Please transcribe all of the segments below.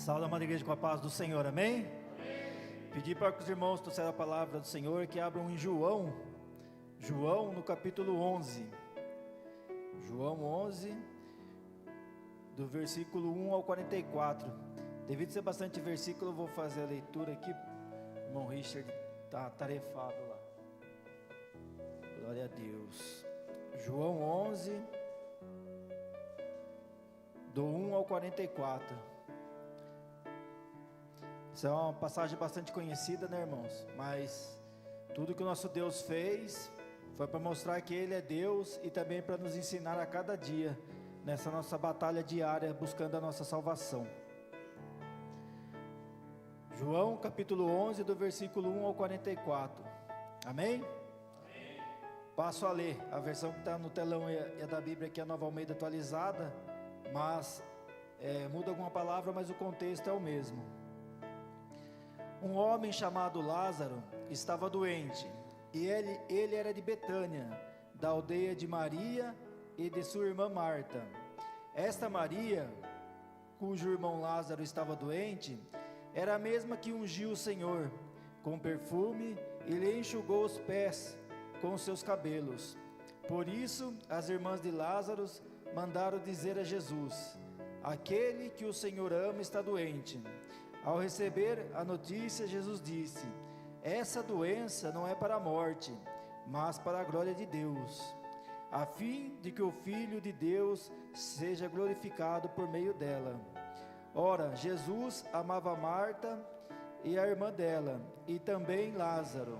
Saúde, amada igreja, com a paz do Senhor, amém? Pedir para que os irmãos trouxeram a palavra do Senhor, que abram em João no capítulo 11. João 11, do versículo 1 ao 44. Devido ser bastante versículo, eu vou fazer a leitura aqui. O irmão Richard está atarefado lá. Glória a Deus. João 11, do 1 ao 44. Isso é uma passagem bastante conhecida, né, irmãos? Mas tudo que o nosso Deus fez foi para mostrar que Ele é Deus e também para nos ensinar a cada dia, nessa nossa batalha diária, buscando a nossa salvação. João capítulo 11, do versículo 1 ao 44. Amém? Amém. Passo a ler. A versão que está no telão é da Bíblia, que é a Nova Almeida atualizada, mas muda alguma palavra, mas o contexto é o mesmo. Um homem chamado Lázaro estava doente, e ele era de Betânia, da aldeia de Maria e de sua irmã Marta. Esta Maria, cujo irmão Lázaro estava doente, era a mesma que ungiu o Senhor com perfume e lhe enxugou os pés com seus cabelos. Por isso, as irmãs de Lázaro mandaram dizer a Jesus: aquele que o Senhor ama está doente. Ao receber a notícia, Jesus disse: essa doença não é para a morte, mas para a glória de Deus, a fim de que o Filho de Deus seja glorificado por meio dela. Ora, Jesus amava Marta e a irmã dela, e também Lázaro.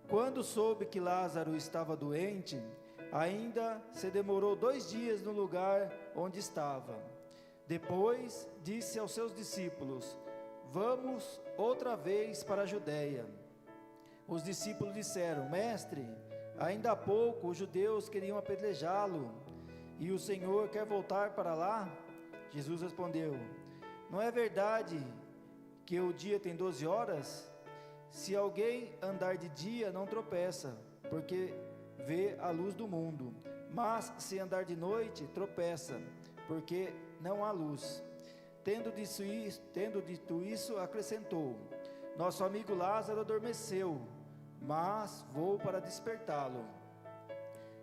Quando soube que Lázaro estava doente, ainda se demorou 2 dias no lugar onde estava. Depois disse aos seus discípulos: vamos outra vez para a Judéia. Os discípulos disseram: mestre, ainda há pouco os judeus queriam apedrejá-lo, e o Senhor quer voltar para lá? Jesus respondeu: não é verdade que o dia tem 12 horas? Se alguém andar de dia, não tropeça, porque vê a luz do mundo. Mas se andar de noite, tropeça, porque não há luz. Tendo dito isso, acrescentou: nosso amigo Lázaro adormeceu, mas vou para despertá-lo.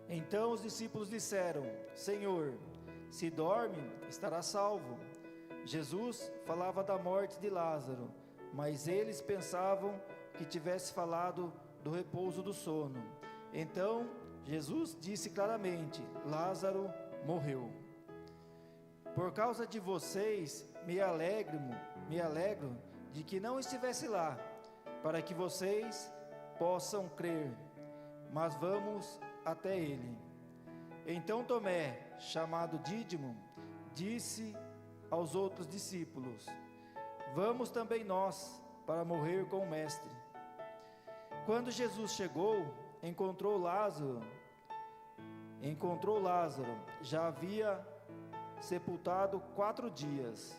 Então os discípulos disseram: Senhor, se dorme, estará salvo. Jesus falava da morte de Lázaro, mas eles pensavam que tivesse falado do repouso do sono. Então Jesus disse claramente: Lázaro morreu. Por causa de vocês, me alegro de que não estivesse lá, para que vocês possam crer. Mas vamos até ele. Então Tomé, chamado Dídimo, disse aos outros discípulos: vamos também nós para morrer com o mestre. Quando Jesus chegou, encontrou Lázaro, já havia sepultado 4 dias.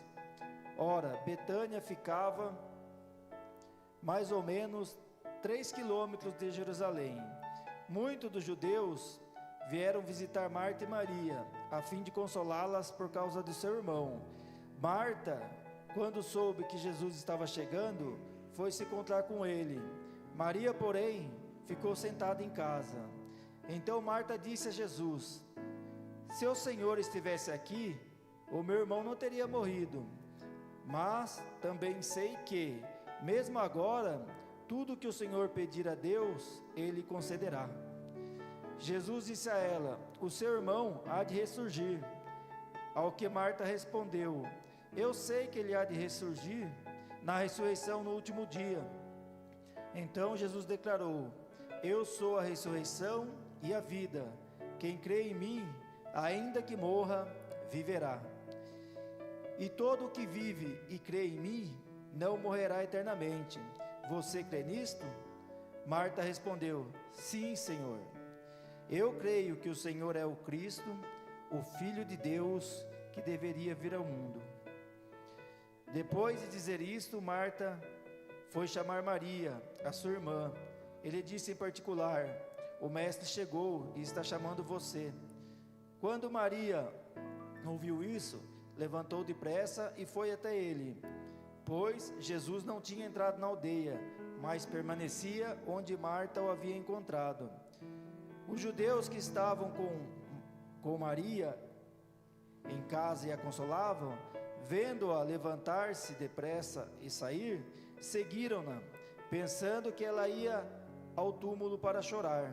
Ora, Betânia ficava mais ou menos 3 quilômetros de Jerusalém. Muitos dos judeus vieram visitar Marta e Maria, a fim de consolá-las por causa de seu irmão. Marta, quando soube que Jesus estava chegando, foi se encontrar com ele. Maria, porém, ficou sentada em casa. Então Marta disse a Jesus: se o Senhor estivesse aqui, o meu irmão não teria morrido. Mas também sei que, mesmo agora, tudo que o Senhor pedir a Deus, Ele concederá. Jesus disse a ela: o seu irmão há de ressurgir. Ao que Marta respondeu: eu sei que ele há de ressurgir na ressurreição no último dia. Então Jesus declarou: eu sou a ressurreição e a vida. Quem crê em mim, ainda que morra, viverá. E todo o que vive e crê em mim, não morrerá eternamente. Você crê nisto? Marta respondeu: sim, Senhor. Eu creio que o Senhor é o Cristo, o Filho de Deus, que deveria vir ao mundo. Depois de dizer isto, Marta foi chamar Maria, a sua irmã. Ele disse em particular: o mestre chegou e está chamando você. Quando Maria ouviu isso, levantou depressa e foi até ele, pois Jesus não tinha entrado na aldeia, mas permanecia onde Marta o havia encontrado. Os judeus que estavam com Maria em casa e a consolavam, vendo-a levantar-se depressa e sair, seguiram-na, pensando que ela ia ao túmulo para chorar.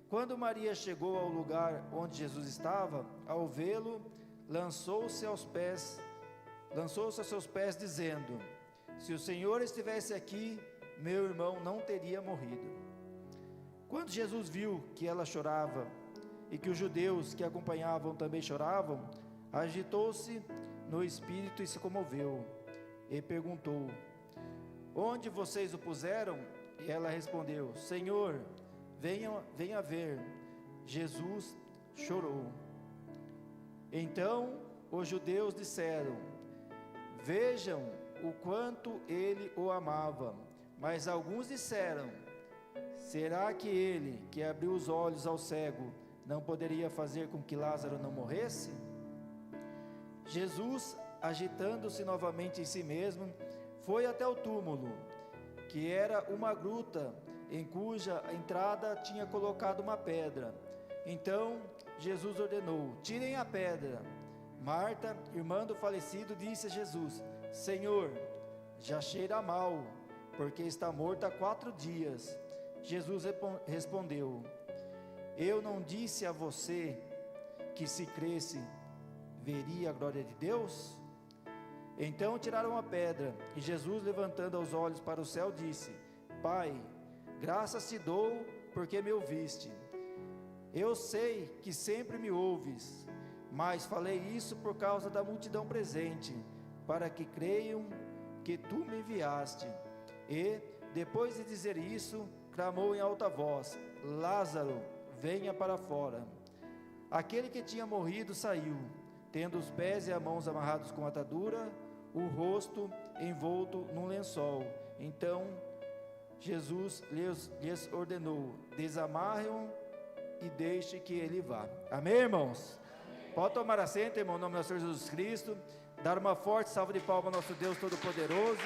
Quando Maria chegou ao lugar onde Jesus estava, ao vê-lo, lançou-se aos seus pés, dizendo: se o Senhor estivesse aqui, meu irmão não teria morrido. Quando Jesus viu que ela chorava e que os judeus que a acompanhavam também choravam, agitou-se no espírito e se comoveu, e perguntou: onde vocês o puseram? E ela respondeu: Senhor, venha ver. Jesus chorou. Então os judeus disseram: vejam o quanto ele o amava. Mas alguns disseram: será que ele, que abriu os olhos ao cego, não poderia fazer com que Lázaro não morresse? Jesus, agitando-se novamente em si mesmo, foi até o túmulo, que era uma gruta, em cuja entrada tinha colocado uma pedra. Então Jesus ordenou: tirem a pedra. Marta, irmã do falecido, disse a Jesus: Senhor, já cheira mal, porque está morto há 4 dias. Jesus respondeu: eu não disse a você que se cresce, veria a glória de Deus? Então tiraram a pedra, e Jesus, levantando os olhos para o céu, disse: Pai, graças te dou, porque me ouviste. Eu sei que sempre me ouves, mas falei isso por causa da multidão presente, para que creiam que tu me enviaste. E, depois de dizer isso, clamou em alta voz: Lázaro, venha para fora. Aquele que tinha morrido saiu, tendo os pés e as mãos amarrados com atadura, o rosto envolto num lençol. Então Jesus lhes ordenou: desamarrem-o e deixe que ele vá. Amém, irmãos? Amém. Pode tomar assento, irmão, em nome do nosso Senhor Jesus Cristo. Dar uma forte salva de palmas ao nosso Deus Todo-Poderoso.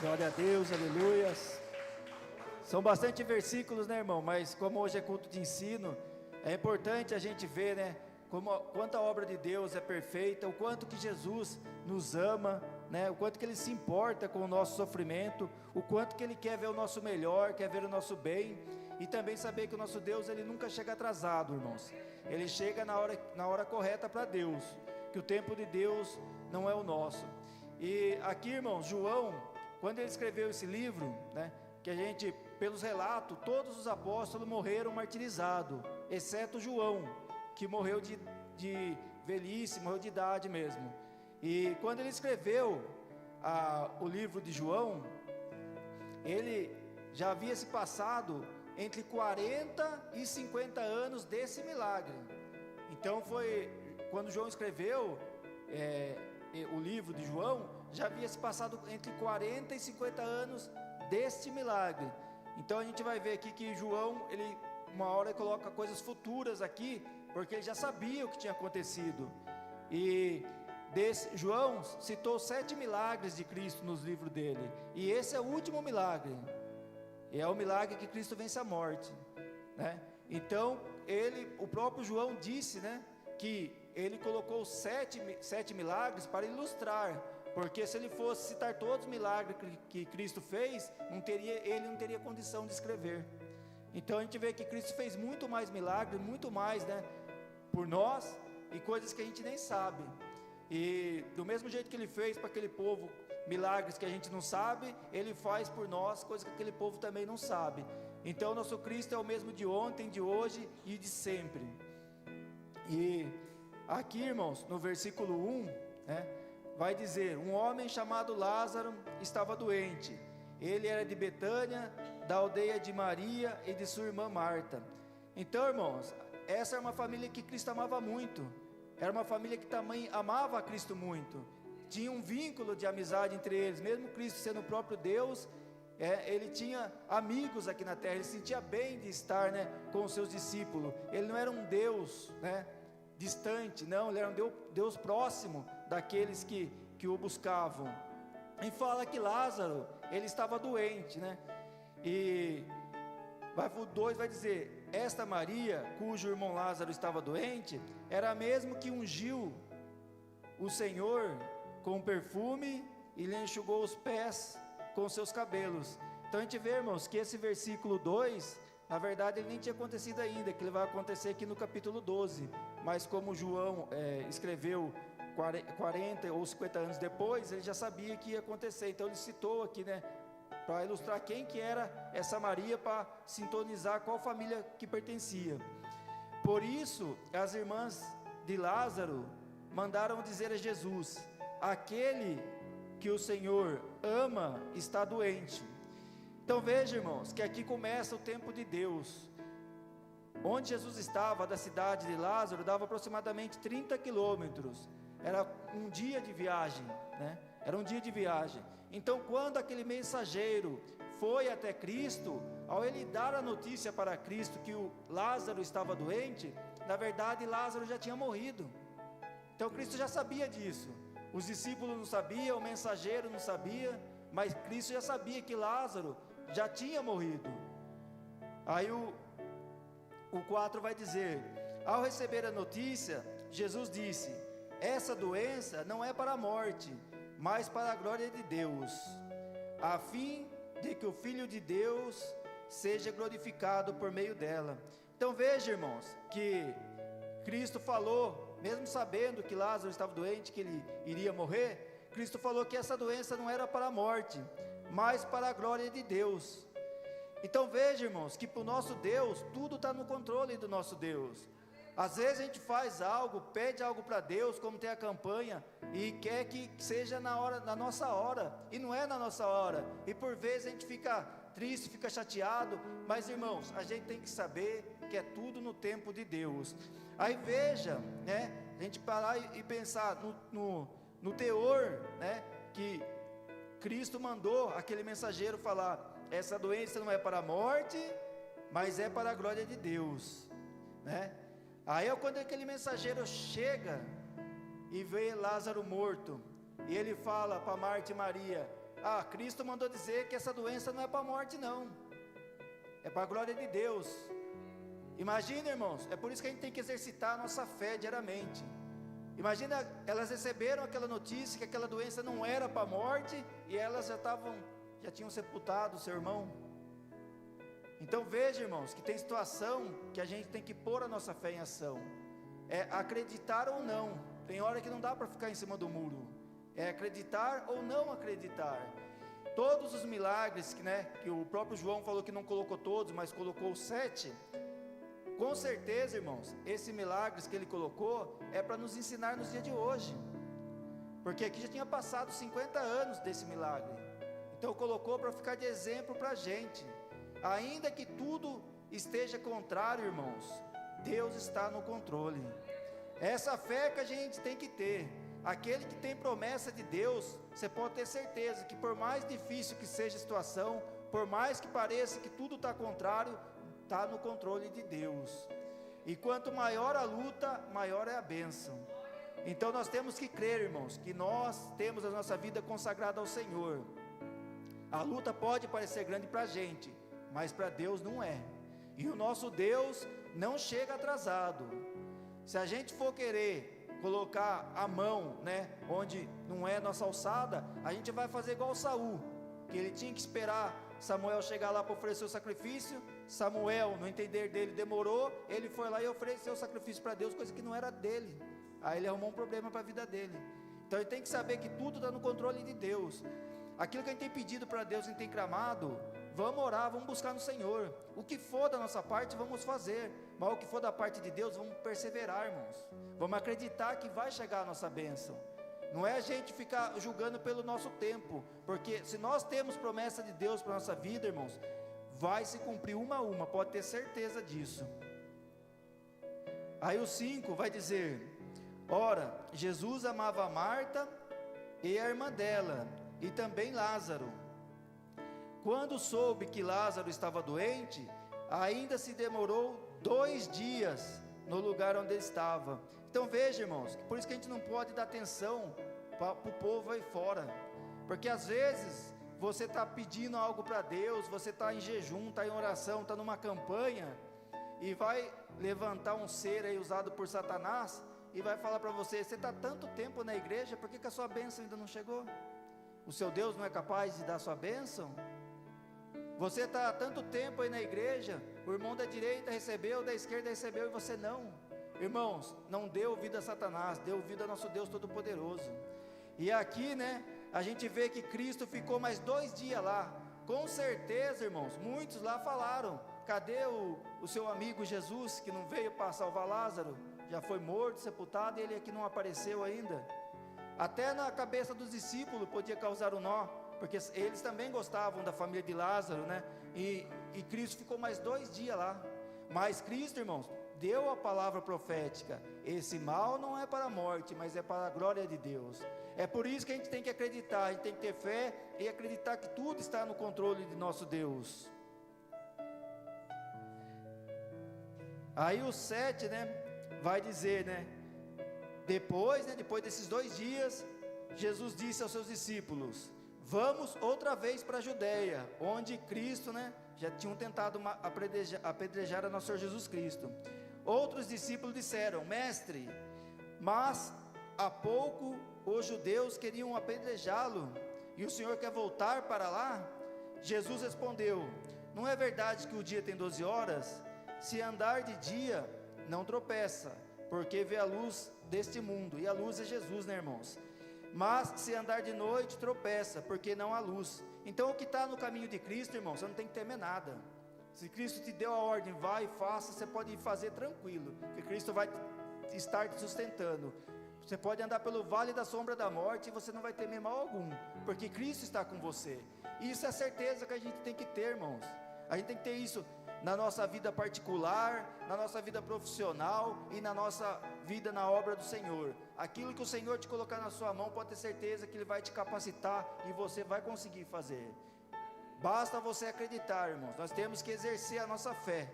Glória a Deus, aleluias. São bastante versículos, né, irmão? Mas como hoje é culto de ensino, é importante a gente ver, né, quanto a obra de Deus é perfeita, o quanto que Jesus nos ama, né, o quanto que Ele se importa com o nosso sofrimento, o quanto que Ele quer ver o nosso melhor, quer ver o nosso bem, e também saber que o nosso Deus, Ele nunca chega atrasado, irmãos. Ele chega na hora correta para Deus, que o tempo de Deus não é o nosso. E aqui, irmãos, João, quando ele escreveu esse livro, né, que a gente, pelos relatos, todos os apóstolos morreram martirizados, exceto João, que morreu de velhice, morreu de idade mesmo. E quando ele escreveu o livro de João, ele já havia se passado entre 40 e 50 anos desse milagre. Então foi, quando João escreveu o livro de João, já havia se passado entre 40 e 50 anos deste milagre. Então a gente vai ver aqui que João, uma hora ele coloca coisas futuras aqui, porque ele já sabia o que tinha acontecido. E João citou 7 milagres de Cristo nos livros dele, e esse é o último milagre, é o milagre que Cristo vence a morte, né? Então o próprio João disse, né, que ele colocou 7 milagres para ilustrar, porque se ele fosse citar todos os milagres que Cristo fez, ele não teria condição de escrever. Então a gente vê que Cristo fez muito mais milagres, muito mais, né, por nós, e coisas que a gente nem sabe. E do mesmo jeito que Ele fez para aquele povo milagres que a gente não sabe, Ele faz por nós coisas que aquele povo também não sabe. Então nosso Cristo é o mesmo de ontem, de hoje e de sempre. E aqui, irmãos, no versículo 1, né, vai dizer: um homem chamado Lázaro estava doente. Ele era de Betânia, da aldeia de Maria e de sua irmã Marta. Então, irmãos, essa é uma família que Cristo amava muito. Era uma família que também amava a Cristo muito. Tinha um vínculo de amizade entre eles. Mesmo Cristo sendo o próprio Deus, ele tinha amigos aqui na terra. Ele se sentia bem de estar, né, com os seus discípulos. Ele não era um Deus, né, distante, não. Ele era um Deus próximo, daqueles que o buscavam. E fala que Lázaro, ele estava doente, né? E o 2 vai dizer: esta Maria, cujo irmão Lázaro estava doente, era a mesma que ungiu o Senhor com perfume e lhe enxugou os pés com seus cabelos. Então a gente vê, irmãos, que esse versículo 2, na verdade ele nem tinha acontecido ainda, que ele vai acontecer aqui no capítulo 12, mas como João escreveu 40 ou 50 anos depois, ele já sabia que ia acontecer, então ele citou aqui, né, para ilustrar quem que era essa Maria, para sintonizar qual família que pertencia. Por isso, as irmãs de Lázaro mandaram dizer a Jesus: aquele que o Senhor ama está doente. Então veja, irmãos, que aqui começa o tempo de Deus. Onde Jesus estava, da cidade de Lázaro, dava aproximadamente 30 quilômetros, era um dia de viagem, né? Era um dia de viagem. Então quando aquele mensageiro foi até Cristo, ao ele dar a notícia para Cristo que o Lázaro estava doente, na verdade Lázaro já tinha morrido. Então Cristo já sabia disso, os discípulos não sabiam, o mensageiro não sabia, mas Cristo já sabia que Lázaro já tinha morrido. Aí o 4 vai dizer: ao receber a notícia, Jesus disse: essa doença não é para a morte, mas para a glória de Deus, a fim de que o Filho de Deus seja glorificado por meio dela. Então veja, irmãos, que Cristo falou, mesmo sabendo que Lázaro estava doente, que ele iria morrer, Cristo falou que essa doença não era para a morte, mas para a glória de Deus. Então veja, irmãos, que para o nosso Deus, tudo está no controle do nosso Deus. Às vezes a gente faz algo, pede algo para Deus, como tem a campanha, e quer que seja na nossa hora, e não é na nossa hora, e por vezes a gente fica triste, fica chateado, mas irmãos, a gente tem que saber que é tudo no tempo de Deus. Aí veja, né, a gente parar e pensar no teor, né, que Cristo mandou aquele mensageiro falar: essa doença não é para a morte, mas é para a glória de Deus, né? Aí quando aquele mensageiro chega e vê Lázaro morto, e ele fala para Marta e Maria: Cristo mandou dizer que essa doença não é para a morte não, é para a glória de Deus. Imagina, irmãos, é por isso que a gente tem que exercitar a nossa fé diariamente. Imagina, elas receberam aquela notícia que aquela doença não era para a morte, e elas já tinham sepultado o seu irmão. Então veja, irmãos, que tem situação que a gente tem que pôr a nossa fé em ação, é acreditar ou não. Tem hora que não dá para ficar em cima do muro, é acreditar ou não acreditar. Todos os milagres que o próprio João falou que não colocou todos, mas colocou 7, com certeza, irmãos, esses milagres que ele colocou é para nos ensinar nos dias de hoje, porque aqui já tinha passado 50 anos desse milagre, então colocou para ficar de exemplo para a gente. Ainda que tudo esteja contrário, irmãos, Deus está no controle. Essa fé que a gente tem que ter. Aquele que tem promessa de Deus, você pode ter certeza que por mais difícil que seja a situação, por mais que pareça que tudo está contrário, está no controle de Deus. E quanto maior a luta, maior é a bênção. Então nós temos que crer, irmãos, que nós temos a nossa vida consagrada ao Senhor. A luta pode parecer grande para a gente, mas para Deus não é. E o nosso Deus não chega atrasado. Se a gente for querer colocar a mão, onde não é nossa alçada, a gente vai fazer igual Saul, que ele tinha que esperar Samuel chegar lá para oferecer o sacrifício. Samuel, no entender dele, demorou, ele foi lá e ofereceu o sacrifício para Deus, coisa que não era dele. Aí ele arrumou um problema para a vida dele. Então ele tem que saber que tudo está no controle de Deus. Aquilo que a gente tem pedido para Deus, a gente tem clamado, vamos orar, vamos buscar no Senhor. O que for da nossa parte, vamos fazer. Mas o que for da parte de Deus, vamos perseverar, irmãos. Vamos acreditar que vai chegar a nossa bênção. Não é a gente ficar julgando pelo nosso tempo. Porque se nós temos promessa de Deus para a nossa vida, irmãos, vai se cumprir uma a uma, pode ter certeza disso. Aí o 5 vai dizer: ora, Jesus amava a Marta e a irmã dela, e também Lázaro. Quando soube que Lázaro estava doente, ainda se demorou 2 dias no lugar onde ele estava. Então veja, irmãos, por isso que a gente não pode dar atenção para o povo aí fora, porque às vezes você está pedindo algo para Deus, você está em jejum, está em oração, está numa campanha, e vai levantar um ser aí usado por Satanás, e vai falar para você: você está tanto tempo na igreja, por que a sua bênção ainda não chegou? O seu Deus não é capaz de dar a sua bênção? Você está há tanto tempo aí na igreja, o irmão da direita recebeu, da esquerda recebeu, e você não. Irmãos, não dê ouvido a Satanás, dê ouvido a nosso Deus Todo-Poderoso. E aqui, né, a gente vê que Cristo ficou mais 2 dias lá. Com certeza, irmãos, muitos lá falaram: cadê o seu amigo Jesus, que não veio para salvar Lázaro? Já foi morto, sepultado, e ele aqui não apareceu ainda. Até na cabeça dos discípulos podia causar um nó, porque eles também gostavam da família de Lázaro, né? E Cristo ficou mais 2 dias lá. Mas Cristo, irmãos, deu a palavra profética: esse mal não é para a morte, mas é para a glória de Deus. É por isso que a gente tem que acreditar, a gente tem que ter fé e acreditar que tudo está no controle de nosso Deus. Aí o 7, né, vai dizer, né, depois desses 2 dias, Jesus disse aos seus discípulos: vamos outra vez para a Judéia, onde Cristo, né, já tinham tentado apedrejar a nosso Senhor Jesus Cristo. Outros discípulos disseram: mestre, mas há pouco os judeus queriam apedrejá-lo, e o Senhor quer voltar para lá? Jesus respondeu: não é verdade que o dia tem 12 horas? Se andar de dia, não tropeça, porque vê a luz deste mundo, e a luz é Jesus, né, irmãos? Mas se andar de noite, tropeça, porque não há luz. Então o que está no caminho de Cristo, irmão, você não tem que temer nada. Se Cristo te deu a ordem, vai e faça, você pode fazer tranquilo, que Cristo vai estar te sustentando. Você pode andar pelo vale da sombra da morte, e você não vai temer mal algum, porque Cristo está com você. E isso é a certeza que a gente tem que ter, irmãos. A gente tem que ter isso na nossa vida particular, na nossa vida profissional e na nossa vida na obra do Senhor. Aquilo que o Senhor te colocar na sua mão, pode ter certeza que Ele vai te capacitar e você vai conseguir fazer. Basta você acreditar, irmãos. Nós temos que exercer a nossa fé.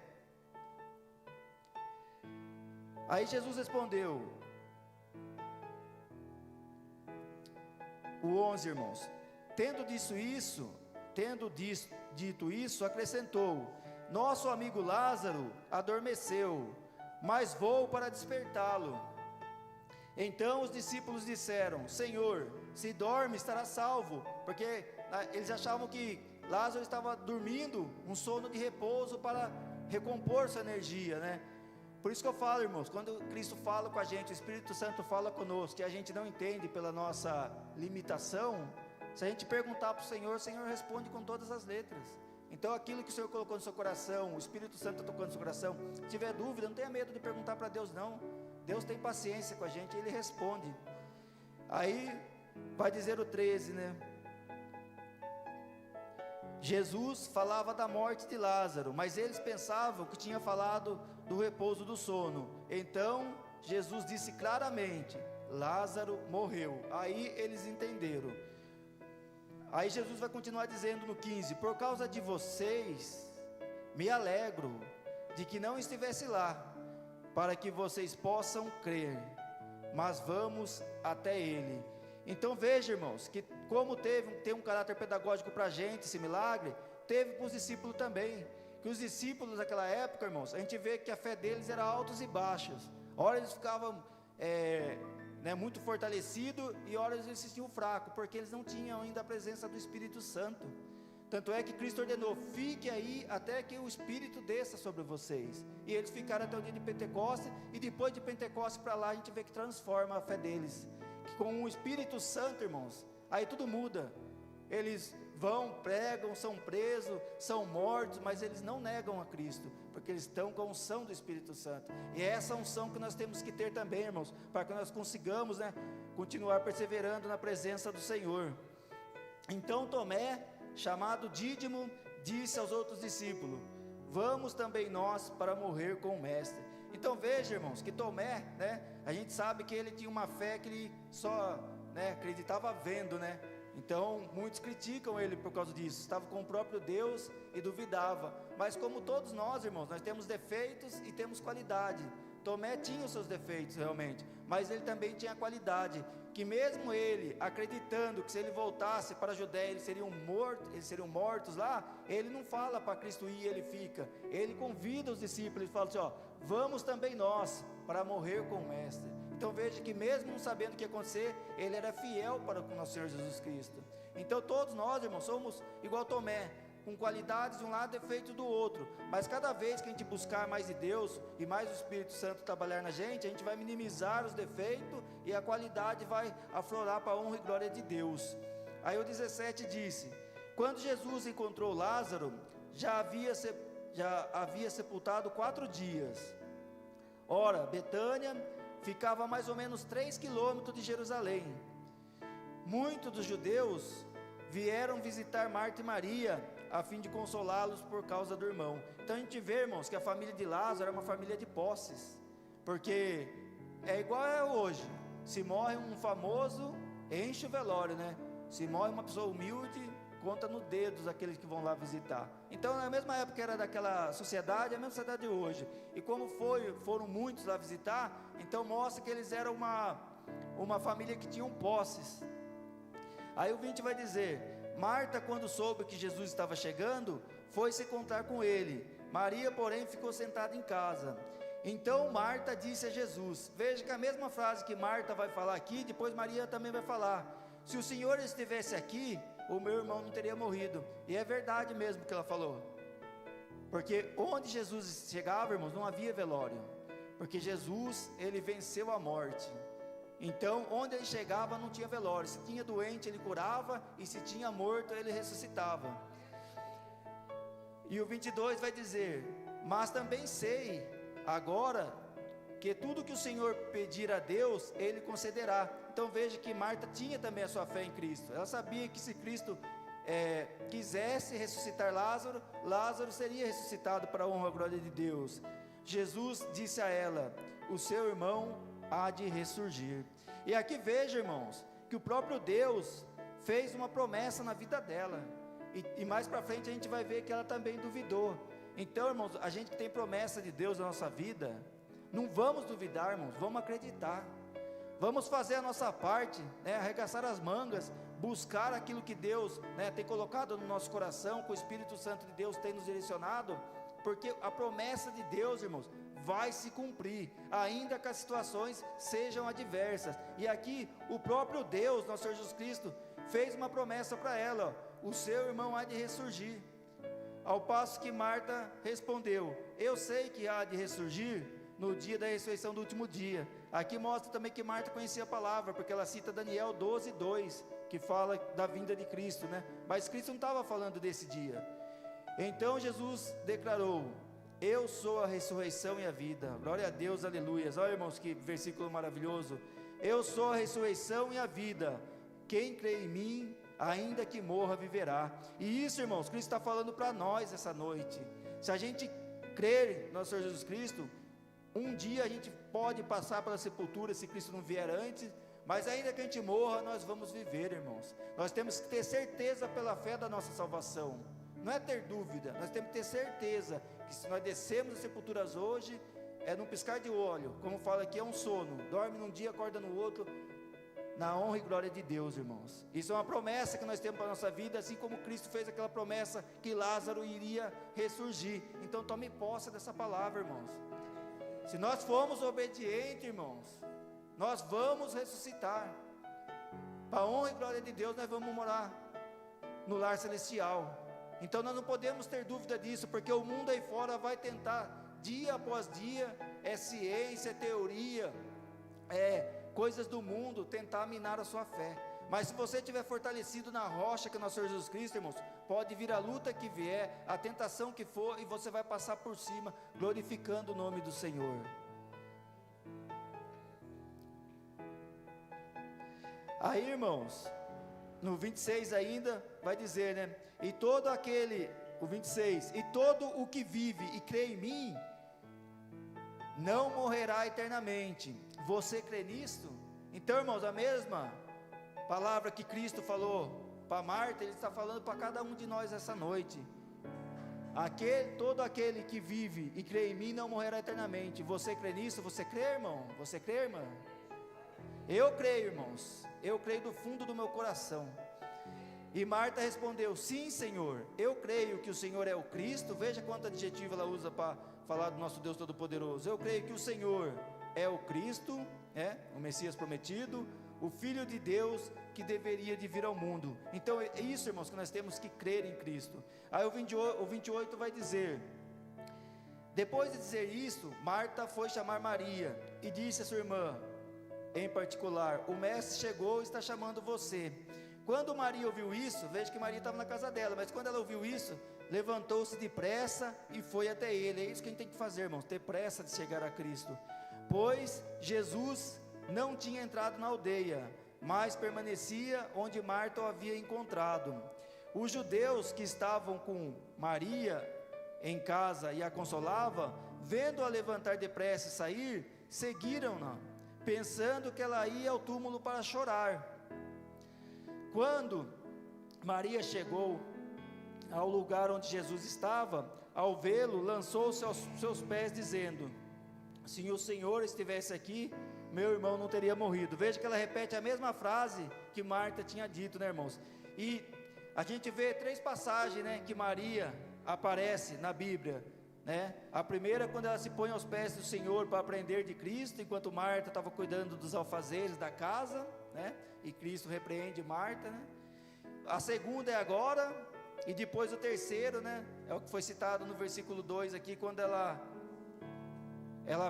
Aí Jesus respondeu, o 11, irmãos: tendo dito isso, acrescentou: nosso amigo Lázaro adormeceu, mas vou para despertá-lo. Então os discípulos disseram: Senhor, se dorme, estará salvo. Porque eles achavam que Lázaro estava dormindo, um sono de repouso para recompor sua energia, né? Por isso que eu falo, irmãos, quando Cristo fala com a gente, o Espírito Santo fala conosco, que a gente não entende pela nossa limitação, se a gente perguntar para o Senhor responde com todas as letras. Então aquilo que o Senhor colocou no seu coração, o Espírito Santo tocou no seu coração, se tiver dúvida, não tenha medo de perguntar para Deus não. Deus tem paciência com a gente, Ele responde. Aí vai dizer o 13, né? Jesus falava da morte de Lázaro, mas eles pensavam que tinha falado do repouso do sono. Então Jesus disse claramente: Lázaro morreu. Aí eles entenderam. Aí Jesus vai continuar dizendo no 15: por causa de vocês, me alegro de que não estivesse lá, para que vocês possam crer, mas vamos até ele. Então veja, irmãos, que como tem um caráter pedagógico para a gente, esse milagre, teve para os discípulos também. Que os discípulos daquela época, irmãos, a gente vê que a fé deles era altos e baixos. Ora eles ficavam muito fortalecidos, e ora eles se sentiam fracos, porque eles não tinham ainda a presença do Espírito Santo. Tanto é que Cristo ordenou: fique aí até que o Espírito desça sobre vocês. E eles ficaram até o dia de Pentecostes, e depois de Pentecostes para lá a gente vê que transforma a fé deles. Que com o Espírito Santo, irmãos, aí tudo muda. Eles vão, pregam, são presos, são mortos, mas eles não negam a Cristo, porque eles estão com a unção do Espírito Santo. E é essa unção que nós temos que ter também, irmãos, para que nós consigamos, continuar perseverando na presença do Senhor. Então Tomé, chamado Dídimo, disse aos outros discípulos: vamos também nós para morrer com o Mestre. Então veja, irmãos, que Tomé, a gente sabe que ele tinha uma fé que ele só acreditava vendo, Então muitos criticam ele por causa disso. Estava com o próprio Deus e duvidava. Mas como todos nós, irmãos, nós temos defeitos e temos qualidade. Tomé tinha os seus defeitos realmente, mas ele também tinha a qualidade, que mesmo ele acreditando que se ele voltasse para a Judéia eles seriam mortos lá, ele não fala para Cristo ir, ele fica, ele convida os discípulos e fala assim, vamos também nós para morrer com o Mestre. Então veja que mesmo não sabendo o que ia acontecer, ele era fiel para com o nosso Senhor Jesus Cristo. Então todos nós, irmãos, somos igual Tomé, com qualidades de um lado e defeitos do outro, mas cada vez que a gente buscar mais de Deus, e mais o Espírito Santo trabalhar na gente, a gente vai minimizar os defeitos, e a qualidade vai aflorar para a honra e glória de Deus. Aí o 17 disse, quando Jesus encontrou Lázaro, já havia sepultado 4 dias, ora, Betânia ficava a mais ou menos 3 quilômetros de Jerusalém. Muitos dos judeus vieram visitar Marta e Maria, a fim de consolá-los por causa do irmão. Então a gente vê, irmãos, que a família de Lázaro é uma família de posses, porque é igual é hoje, se morre um famoso, enche o velório, né? Se morre uma pessoa humilde, conta nos dedos aqueles que vão lá visitar. Então na mesma época era daquela sociedade, a mesma sociedade de hoje, e como foram muitos lá visitar, então mostra que eles eram uma família que tinham posses. Aí o 20 vai dizer, Marta, quando soube que Jesus estava chegando, foi se encontrar com ele. Maria, porém, ficou sentada em casa. Então Marta disse a Jesus, veja que a mesma frase que Marta vai falar aqui, depois Maria também vai falar, se o Senhor estivesse aqui, o meu irmão não teria morrido. E é verdade mesmo que ela falou, porque onde Jesus chegava, irmãos, não havia velório, porque Jesus, ele venceu a morte. Então, onde ele chegava não tinha velório, se tinha doente ele curava, e se tinha morto ele ressuscitava. E o 22 vai dizer, mas também sei agora que tudo que o Senhor pedir a Deus, ele concederá. Então veja que Marta tinha também a sua fé em Cristo, ela sabia que se Cristo quisesse ressuscitar Lázaro, Lázaro seria ressuscitado para a honra e a glória de Deus. Jesus disse a ela, o seu irmão há de ressurgir. E aqui veja, irmãos, que o próprio Deus fez uma promessa na vida dela, e mais para frente a gente vai ver que ela também duvidou. Então, irmãos, a gente que tem promessa de Deus na nossa vida, não vamos duvidar, irmãos, vamos acreditar, vamos fazer a nossa parte, né, arregaçar as mangas, buscar aquilo que Deus, né, tem colocado no nosso coração, que o Espírito Santo de Deus tem nos direcionado, porque a promessa de Deus, irmãos, vai se cumprir, ainda que as situações sejam adversas. E aqui o próprio Deus, nosso Senhor Jesus Cristo, fez uma promessa para ela, o seu irmão há de ressurgir. Ao passo que Marta respondeu, eu sei que há de ressurgir no dia da ressurreição do último dia. Aqui mostra também que Marta conhecia a palavra, porque ela cita Daniel 12:2, que fala da vinda de Cristo, né? Mas Cristo não estava falando desse dia. Então Jesus declarou, eu sou a ressurreição e a vida. Glória a Deus, aleluias. Olha, irmãos, que versículo maravilhoso. Eu sou a ressurreição e a vida. Quem crê em mim, ainda que morra, viverá. E isso, irmãos, Cristo está falando para nós essa noite. Se a gente crer no Senhor Jesus Cristo, um dia a gente pode passar pela sepultura, se Cristo não vier antes, mas ainda que a gente morra, nós vamos viver, irmãos. Nós temos que ter certeza pela fé da nossa salvação. Não é ter dúvida, nós temos que ter certeza que se nós descemos as sepulturas hoje, é num piscar de olho, como fala aqui, é um sono, dorme num dia, acorda no outro, na honra e glória de Deus, irmãos. Isso é uma promessa que nós temos para a nossa vida, assim como Cristo fez aquela promessa que Lázaro iria ressurgir. Então tome posse dessa palavra, irmãos. Se nós formos obedientes, irmãos, nós vamos ressuscitar, para a honra e glória de Deus, nós vamos morar no lar celestial. Então nós não podemos ter dúvida disso, porque o mundo aí fora vai tentar, dia após dia, é ciência, é teoria, coisas do mundo, tentar minar a sua fé. Mas se você estiver fortalecido na rocha que é nosso Senhor Jesus Cristo, irmãos, pode vir a luta que vier, a tentação que for, e você vai passar por cima, glorificando o nome do Senhor. Aí, irmãos, no 26 ainda, vai dizer, né? E todo aquele, o 26, e todo o que vive e crê em mim, não morrerá eternamente. Você crê nisto? Então, irmãos, a mesma palavra que Cristo falou para Marta, Ele está falando para cada um de nós essa noite. Todo aquele que vive e crê em mim não morrerá eternamente. Você crê nisso? Você crê, irmão? Você crê, irmã? Eu creio, irmãos. Eu creio do fundo do meu coração. E Marta respondeu: sim, Senhor, eu creio que o Senhor é o Cristo. Veja quanto adjetivo ela usa para falar do nosso Deus Todo-Poderoso. Eu creio que o Senhor é o Cristo, o Messias prometido, o Filho de Deus que deveria de vir ao mundo. Então é isso, irmãos, que nós temos que crer em Cristo. Aí o 28 vai dizer: depois de dizer isso, Marta foi chamar Maria e disse a sua irmã, em particular: o mestre chegou e está chamando você. Quando Maria ouviu isso, veja que Maria estava na casa dela, mas quando ela ouviu isso, levantou-se depressa e foi até ele. É isso que a gente tem que fazer, irmãos, ter pressa de chegar a Cristo, pois Jesus não tinha entrado na aldeia, mas permanecia onde Marta o havia encontrado. Os judeus que estavam com Maria em casa e a consolava, vendo-a levantar depressa e sair, seguiram-na, pensando que ela ia ao túmulo para chorar. Quando Maria chegou ao lugar onde Jesus estava, ao vê-lo, lançou-se aos seus pés, dizendo: se o Senhor estivesse aqui, meu irmão não teria morrido. Veja que ela repete a mesma frase que Marta tinha dito, né, irmãos? E a gente vê 3 passagens, né, que Maria aparece na Bíblia, né? A primeira, quando ela se põe aos pés do Senhor para aprender de Cristo, enquanto Marta estava cuidando dos alfazeres da casa, né? E Cristo repreende Marta, né? A segunda é agora, e depois o terceiro, né? É o que foi citado no versículo 2 aqui, quando ela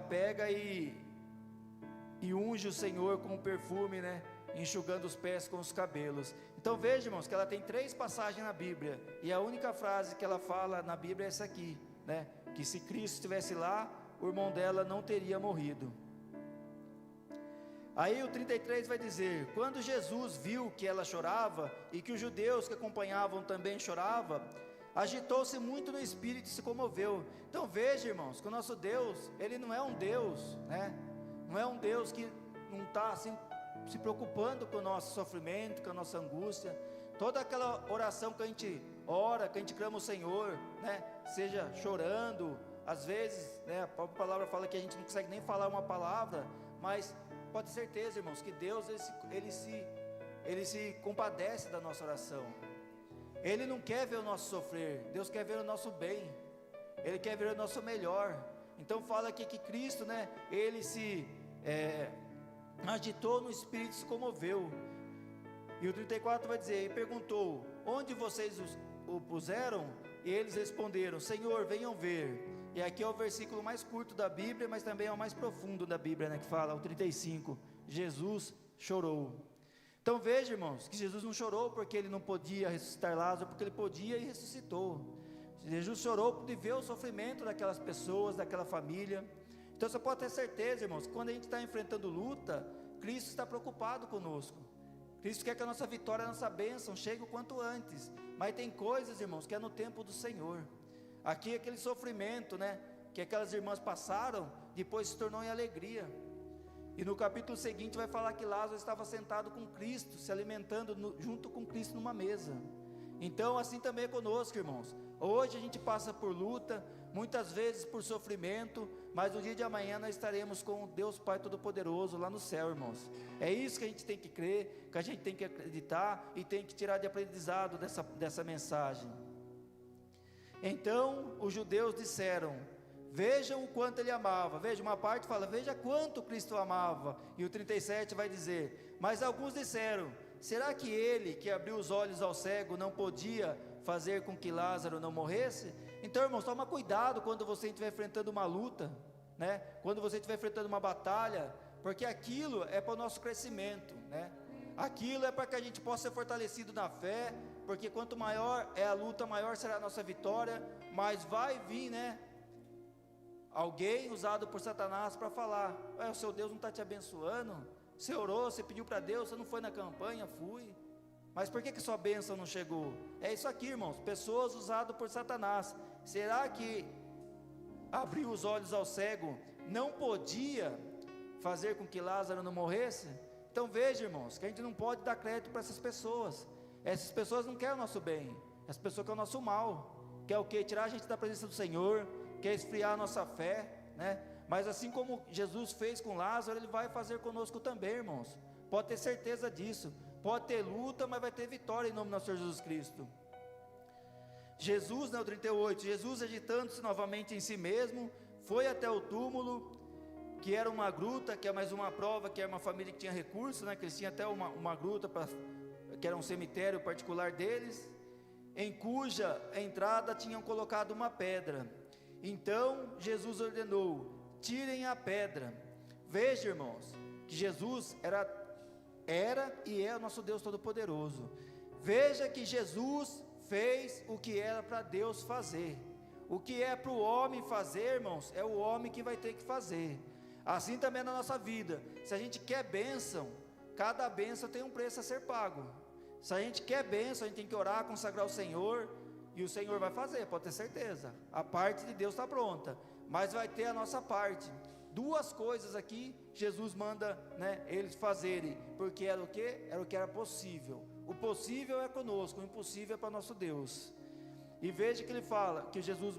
pega e unge o Senhor com perfume, né? Enxugando os pés com os cabelos. Então veja, irmãos, que ela tem 3 passagens na Bíblia, e a única frase que ela fala na Bíblia é essa aqui, né? Que se Cristo estivesse lá, o irmão dela não teria morrido. Aí o 33 vai dizer: quando Jesus viu que ela chorava, e que os judeus que acompanhavam também choravam, agitou-se muito no espírito e se comoveu. Então veja, irmãos, que o nosso Deus, Ele não é um Deus, né? Não é um Deus que não está assim se preocupando com o nosso sofrimento, com a nossa angústia. Toda aquela oração que a gente ora, que a gente clama ao Senhor, né? Seja chorando, às vezes, né? A própria palavra fala que a gente não consegue nem falar uma palavra, mas pode ter certeza, irmãos, que Deus ele se compadece da nossa oração. Ele não quer ver o nosso sofrer, Deus quer ver o nosso bem, Ele quer ver o nosso melhor. Então fala aqui que Cristo, né, Ele se agitou no espírito e se comoveu. E o 34 vai dizer: e perguntou: onde vocês o puseram? E eles responderam: Senhor, venham ver. E aqui é o versículo mais curto da Bíblia, mas também é o mais profundo da Bíblia, né, que fala, o 35, Jesus chorou. Então veja, irmãos, que Jesus não chorou porque Ele não podia ressuscitar Lázaro, porque Ele podia e ressuscitou. Jesus chorou de ver o sofrimento daquelas pessoas, daquela família. Então você pode ter certeza, irmãos, que quando a gente está enfrentando luta, Cristo está preocupado conosco. Cristo quer que a nossa vitória, a nossa bênção chegue o quanto antes. Mas tem coisas, irmãos, que é no tempo do Senhor. Aqui aquele sofrimento, né, que aquelas irmãs passaram, depois se tornou em alegria. E no capítulo seguinte vai falar que Lázaro estava sentado com Cristo, se alimentando junto com Cristo numa mesa. Então assim também é conosco, irmãos. Hoje a gente passa por luta, muitas vezes por sofrimento, mas no dia de amanhã nós estaremos com o Deus Pai Todo-Poderoso lá no céu, irmãos. É isso que a gente tem que crer, que a gente tem que acreditar e tem que tirar de aprendizado dessa mensagem. Então os judeus disseram: vejam o quanto ele amava. Veja, uma parte fala: veja quanto Cristo amava. E o 37 vai dizer: mas alguns disseram: será que ele que abriu os olhos ao cego não podia fazer com que Lázaro não morresse? Então, irmãos, toma cuidado quando você estiver enfrentando uma luta, né? Quando você estiver enfrentando uma batalha, porque aquilo é para o nosso crescimento, né? Aquilo é para que a gente possa ser fortalecido na fé, porque quanto maior é a luta, maior será a nossa vitória. Mas vai vir, né, alguém usado por Satanás para falar: o seu Deus não está te abençoando, você orou, você pediu para Deus, você não foi na campanha. Fui, mas por que sua bênção não chegou? É isso aqui, irmãos, pessoas usadas por Satanás. Será que abrir os olhos ao cego não podia fazer com que Lázaro não morresse? Então veja, irmãos, que a gente não pode dar crédito para essas pessoas. Essas pessoas não querem o nosso bem, essas pessoas querem o nosso mal. quer o quê? Tirar a gente da presença do Senhor, quer esfriar a nossa fé, né? Mas assim como Jesus fez com Lázaro, Ele vai fazer conosco também, irmãos. Pode ter certeza disso. Pode ter luta, mas vai ter vitória em nome do nosso Senhor Jesus Cristo. Jesus, o 38, Jesus agitando-se novamente em si mesmo, foi até o túmulo, que era uma gruta, que é mais uma prova, que era uma família que tinha recursos, né? Que eles tinham até uma gruta, que era um cemitério particular deles, em cuja entrada tinham colocado uma pedra. Então Jesus ordenou: tirem a pedra. Veja, irmãos, que Jesus era e é o nosso Deus Todo-Poderoso. Veja que Jesus fez o que era para Deus fazer. O que é para o homem fazer, irmãos, é o homem que vai ter que fazer. Assim também na nossa vida. Se a gente quer bênção, cada bênção tem um preço a ser pago. Se a gente quer bênção, a gente tem que orar, consagrar o Senhor, e o Senhor vai fazer, pode ter certeza. A parte de Deus está pronta, mas vai ter a nossa parte. Duas coisas aqui Jesus manda, né, eles fazerem, porque era o que? Era o que era possível. O possível é conosco, o impossível é para nosso Deus. E veja que ele fala, que Jesus,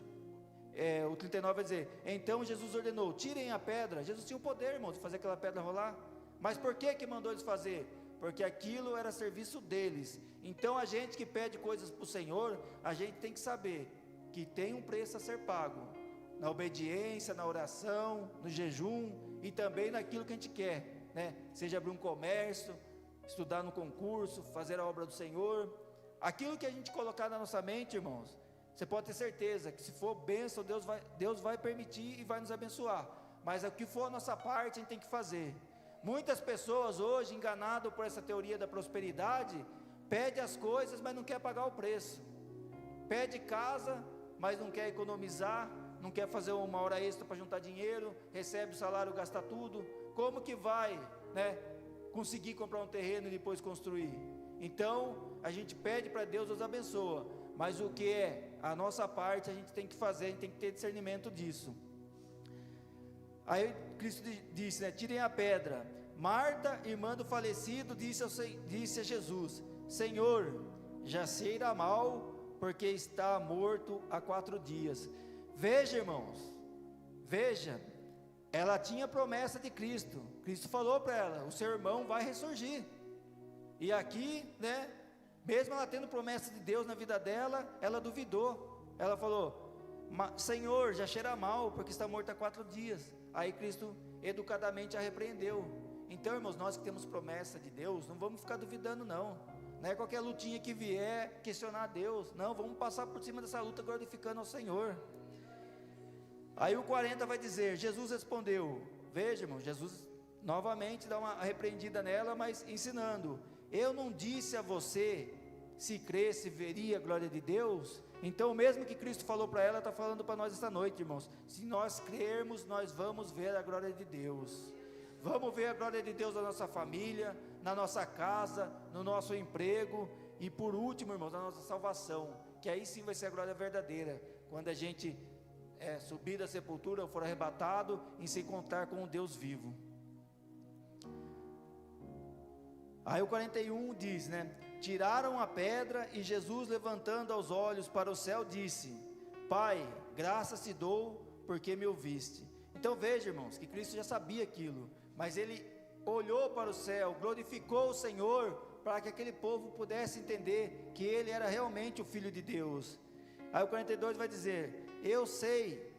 o 39 vai dizer: então Jesus ordenou, tirem a pedra. Jesus tinha o poder, irmão, de fazer aquela pedra rolar. Mas por que mandou eles fazer? Porque aquilo era serviço deles. Então a gente que pede coisas para o Senhor, a gente tem que saber que tem um preço a ser pago, na obediência, na oração, no jejum, e também naquilo que a gente quer, né? Seja abrir um comércio, estudar no concurso, fazer a obra do Senhor. Aquilo que a gente colocar na nossa mente, irmãos, você pode ter certeza que se for bênção, Deus vai permitir e vai nos abençoar. Mas o que for a nossa parte, a gente tem que fazer. Muitas pessoas hoje, enganadas por essa teoria da prosperidade, pede as coisas, mas não quer pagar o preço. Pede casa, mas não quer economizar, não quer fazer uma hora extra para juntar dinheiro, recebe o salário, gasta tudo. Como que vai, né, conseguir comprar um terreno e depois construir? Então, a gente pede para Deus, nos abençoa, mas o que é a nossa parte, a gente tem que fazer, a gente tem que ter discernimento disso. Aí Cristo disse, né, tirem a pedra. Marta, irmã do falecido, disse a Jesus: Senhor, já cheira mal, porque está morto há 4 dias. Veja, irmãos, veja, ela tinha promessa de Cristo. Cristo falou para ela: o seu irmão vai ressurgir. E aqui, né, mesmo ela tendo promessa de Deus na vida dela, ela duvidou. Ela falou: Senhor, já cheira mal, porque está morto há 4 dias. Aí Cristo educadamente a repreendeu. Então, irmãos, nós que temos promessa de Deus, não vamos ficar duvidando não. Não é qualquer lutinha que vier questionar a Deus. Não, vamos passar por cima dessa luta glorificando ao Senhor. Aí o 40 vai dizer: Jesus respondeu. Veja, irmão, Jesus novamente dá uma repreendida nela, mas ensinando: eu não disse a você, se cresce veria a glória de Deus? Então o mesmo que Cristo falou para ela, está falando para nós esta noite, irmãos. Se nós crermos, nós vamos ver a glória de Deus. Vamos ver a glória de Deus na nossa família, na nossa casa, no nosso emprego, e por último, irmãos, na nossa salvação, que aí sim vai ser a glória verdadeira, quando a gente subir da sepultura ou for arrebatado, em se encontrar com o Deus vivo. Aí o 41 diz, né, tiraram a pedra, e Jesus, levantando os olhos para o céu, disse: Pai, graças te dou, porque me ouviste. Então veja, irmãos, que Cristo já sabia aquilo, mas ele olhou para o céu, glorificou o Senhor, para que aquele povo pudesse entender que ele era realmente o Filho de Deus. Aí o 42 vai dizer: eu sei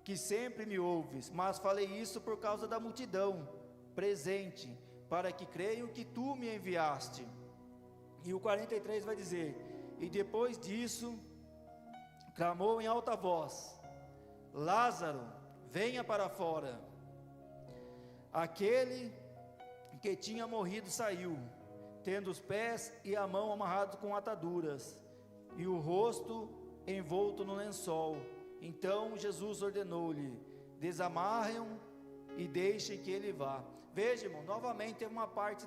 que sempre me ouves, mas falei isso por causa da multidão presente, para que creiam que tu me enviaste. E o 43 vai dizer: e depois disso, clamou em alta voz: Lázaro, venha para fora. Aquele que tinha morrido saiu, tendo os pés e a mão amarrados com ataduras, e o rosto envolto no lençol. Então Jesus ordenou-lhe: desamarrem-o e deixem que ele vá. Veja, irmão, novamente tem uma parte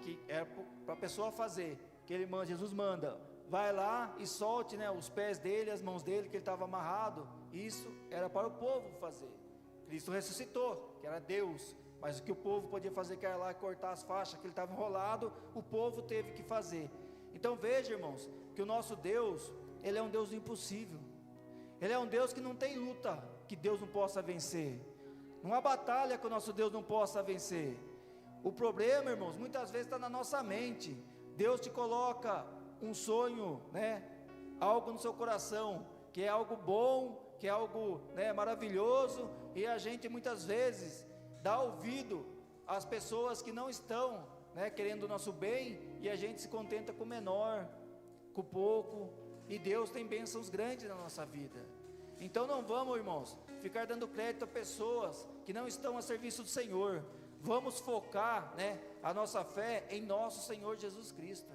que é para a pessoa fazer, que Jesus manda: vai lá e solte, né, os pés dele, as mãos dele, que ele estava amarrado. Isso era para o povo fazer. Cristo ressuscitou, que era Deus, mas o que o povo podia fazer, que era lá cortar as faixas, que ele estava enrolado, o povo teve que fazer. Então veja, irmãos, que o nosso Deus, Ele é um Deus do impossível. Ele é um Deus que não tem luta que Deus não possa vencer. Não há batalha que o nosso Deus não possa vencer. O problema, irmãos, muitas vezes está na nossa mente. Deus te coloca um sonho, algo no seu coração, que é algo bom, que é algo, maravilhoso, e a gente muitas vezes dá ouvido às pessoas que não estão, querendo o nosso bem, e a gente se contenta com o menor, com o pouco, e Deus tem bênçãos grandes na nossa vida. Então não vamos, irmãos, ficar dando crédito a pessoas que não estão a serviço do Senhor. Vamos focar, a nossa fé em nosso Senhor Jesus Cristo.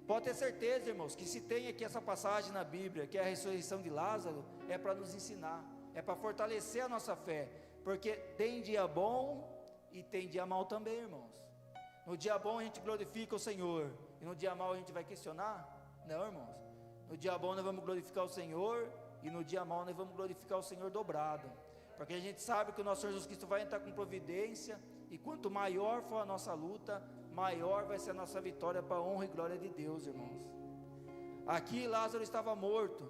Pode ter certeza, irmãos, que se tem aqui essa passagem na Bíblia, que é a ressurreição de Lázaro, é para nos ensinar, é para fortalecer a nossa fé, porque tem dia bom e tem dia mau também, irmãos. No dia bom a gente glorifica o Senhor, e no dia mau a gente vai questionar? Não, irmãos. No dia bom nós vamos glorificar o Senhor, e no dia mau nós vamos glorificar o Senhor dobrado, porque a gente sabe que o nosso Senhor Jesus Cristo vai entrar com providência, e quanto maior for a nossa luta, maior vai ser a nossa vitória para a honra e glória de Deus, irmãos. Aqui Lázaro estava morto.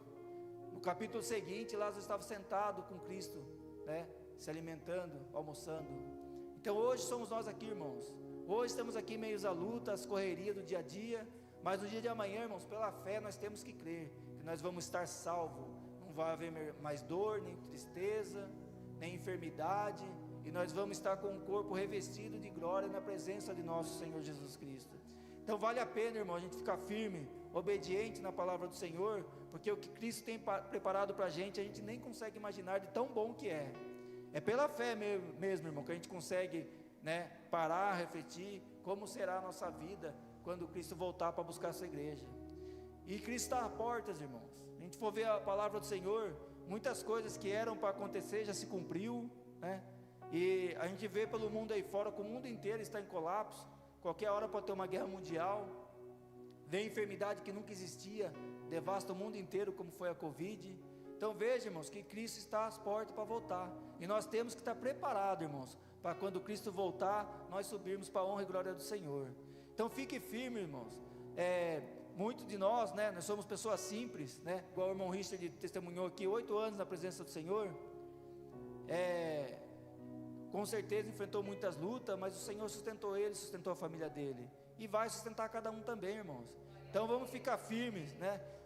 No capítulo seguinte, Lázaro estava sentado com Cristo, se alimentando, almoçando. Então hoje somos nós aqui, irmãos. Hoje estamos aqui meios à luta, às correrias do dia a dia, mas no dia de amanhã, irmãos, pela fé nós temos que crer que nós vamos estar salvos. Não vai haver mais dor, nem tristeza, nem enfermidade, e nós vamos estar com o corpo revestido de glória na presença de nosso Senhor Jesus Cristo. Então vale a pena, irmão, a gente ficar firme, obediente na palavra do Senhor, porque o que Cristo tem preparado para a gente nem consegue imaginar de tão bom que é. É pela fé mesmo, irmão, que a gente consegue, parar, refletir como será a nossa vida quando Cristo voltar para buscar a sua igreja. E Cristo está às portas, irmãos. A gente for ver a palavra do Senhor, muitas coisas que eram para acontecer já se cumpriu, E a gente vê pelo mundo aí fora que o mundo inteiro está em colapso. Qualquer hora pode ter uma guerra mundial. Vem enfermidade que nunca existia, devasta o mundo inteiro, como foi a Covid. Então veja, irmãos, que Cristo está às portas para voltar. E nós temos que estar preparados, irmãos, para quando Cristo voltar, nós subirmos para a honra e glória do Senhor. Então fique firme, irmãos. Muitos de nós, nós somos pessoas simples, igual o irmão Richard testemunhou aqui, 8 anos na presença do Senhor. Com certeza enfrentou muitas lutas, mas o Senhor sustentou ele, sustentou a família dele, e vai sustentar cada um também, irmãos. Então vamos ficar firmes,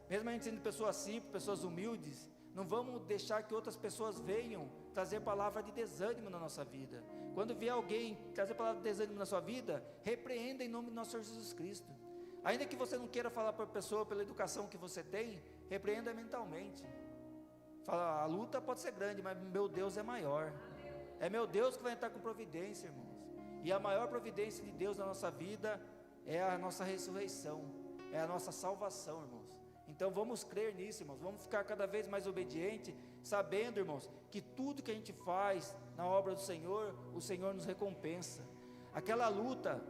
mesmo a gente sendo pessoas simples, pessoas humildes, não vamos deixar que outras pessoas venham trazer palavra de desânimo na nossa vida. Quando vier alguém trazer palavra de desânimo na sua vida, repreenda em nome do nosso Senhor Jesus Cristo. Ainda que você não queira falar para a pessoa pela educação que você tem, repreenda mentalmente. Fala, a luta pode ser grande, mas meu Deus é maior. É meu Deus que vai entrar com providência, irmãos. E a maior providência de Deus na nossa vida é a nossa ressurreição, é a nossa salvação, irmãos. Então vamos crer nisso, irmãos. Vamos ficar cada vez mais obedientes, sabendo, irmãos, que tudo que a gente faz na obra do Senhor, o Senhor nos recompensa. Aquela luta,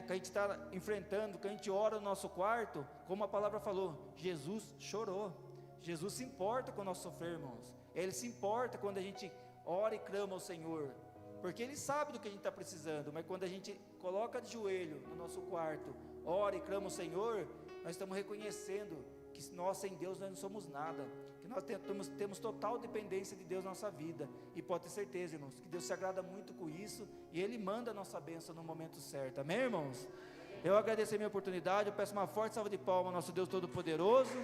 que a gente está enfrentando, que a gente ora no nosso quarto, como a palavra falou, Jesus chorou. Jesus se importa com o nosso sofrer, irmãos. Ele se importa quando a gente ora e clama ao Senhor, porque Ele sabe do que a gente está precisando. Mas quando a gente coloca de joelho no nosso quarto, ora e clama ao Senhor, nós estamos reconhecendo que nós sem Deus nós não somos nada, que nós temos total dependência de Deus na nossa vida. E pode ter certeza, irmãos, que Deus se agrada muito com isso, e Ele manda a nossa bênção no momento certo. Amém, irmãos? Eu agradeço a minha oportunidade, eu peço uma forte salva de palmas ao nosso Deus Todo-Poderoso.